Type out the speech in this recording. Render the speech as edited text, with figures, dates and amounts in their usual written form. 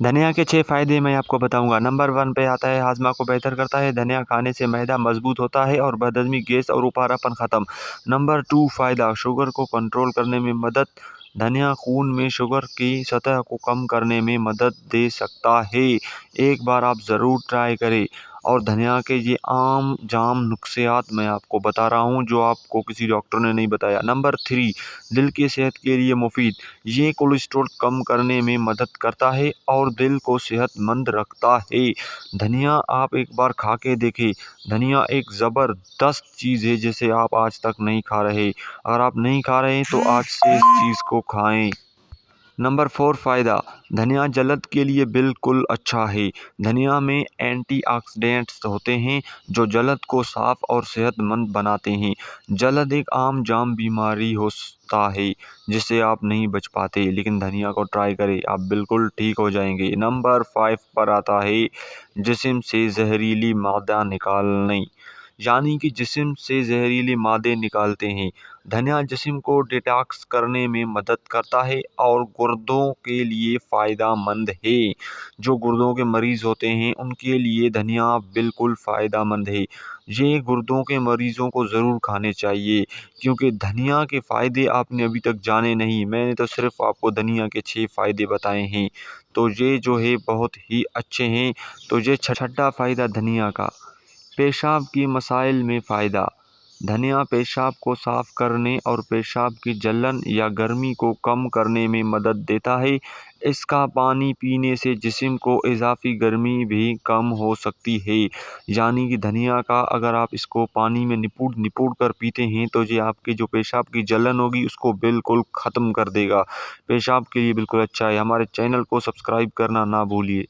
धनिया के 6 फ़ायदे मैं आपको बताऊंगा। नंबर 1 पे आता है हाजमा को बेहतर करता है। धनिया खाने से मैदा मजबूत होता है और बदहज़मी, गैस और उपारापन ख़त्म। नंबर 2 फ़ायदा शुगर को कंट्रोल करने में मदद। धनिया खून में शुगर की सतह को कम करने में मदद दे सकता है। एक बार आप ज़रूर ट्राई करें। और धनिया के ये आम जाम नुस्ख़ात मैं आपको बता रहा हूँ जो आपको किसी डॉक्टर ने नहीं बताया। नंबर 3 दिल की सेहत के लिए मुफीद। ये कोलेस्ट्रॉल कम करने में मदद करता है और दिल को सेहतमंद रखता है। धनिया आप एक बार खा के देखें। धनिया एक ज़बरदस्त चीज़ है जिसे आप आज तक नहीं खा रहे। अगर आप नहीं खा रहे हैं तो आज से इस चीज़ को खाएं। नंबर 4 फ़ायदा धनिया जल्द के लिए बिल्कुल अच्छा है। धनिया में एंटीऑक्सीडेंट्स होते हैं जो जल्द को साफ़ और सेहतमंद बनाते हैं। जल्द एक आम जाम बीमारी होता है जिससे आप नहीं बच पाते, लेकिन धनिया को ट्राई करें, आप बिल्कुल ठीक हो जाएंगे। नंबर 5 पर आता है जिस्म से जहरीली मादा निकालने, यानी कि जिस्म से जहरीले मादे निकालते हैं। धनिया जिस्म को डिटॉक्स करने में मदद करता है और गुर्दों के लिए फ़ायदेमंद है। जो गुर्दों के मरीज़ होते हैं उनके लिए धनिया बिल्कुल फ़ायदेमंद है। ये गुर्दों के मरीज़ों को ज़रूर खाने चाहिए क्योंकि धनिया के फ़ायदे आपने अभी तक जाने नहीं। मैंने तो सिर्फ़ आपको धनिया के 6 फ़ायदे बताए हैं, तो ये जो है बहुत ही अच्छे हैं। तो ये छठा फ़ायदा धनिया का, पेशाब की मसाइल में फ़ायदा। धनिया पेशाब को साफ़ करने और पेशाब की जलन या गर्मी को कम करने में मदद देता है। इसका पानी पीने से जिस्म को इजाफ़ी गर्मी भी कम हो सकती है। यानी कि धनिया का अगर आप इसको पानी में निपूड़ कर पीते हैं तो ये आपकी जो पेशाब की जलन होगी उसको बिल्कुल ख़त्म कर देगा। पेशाब के लिए बिल्कुल अच्छा है। हमारे चैनल को सब्सक्राइब करना ना भूलिए।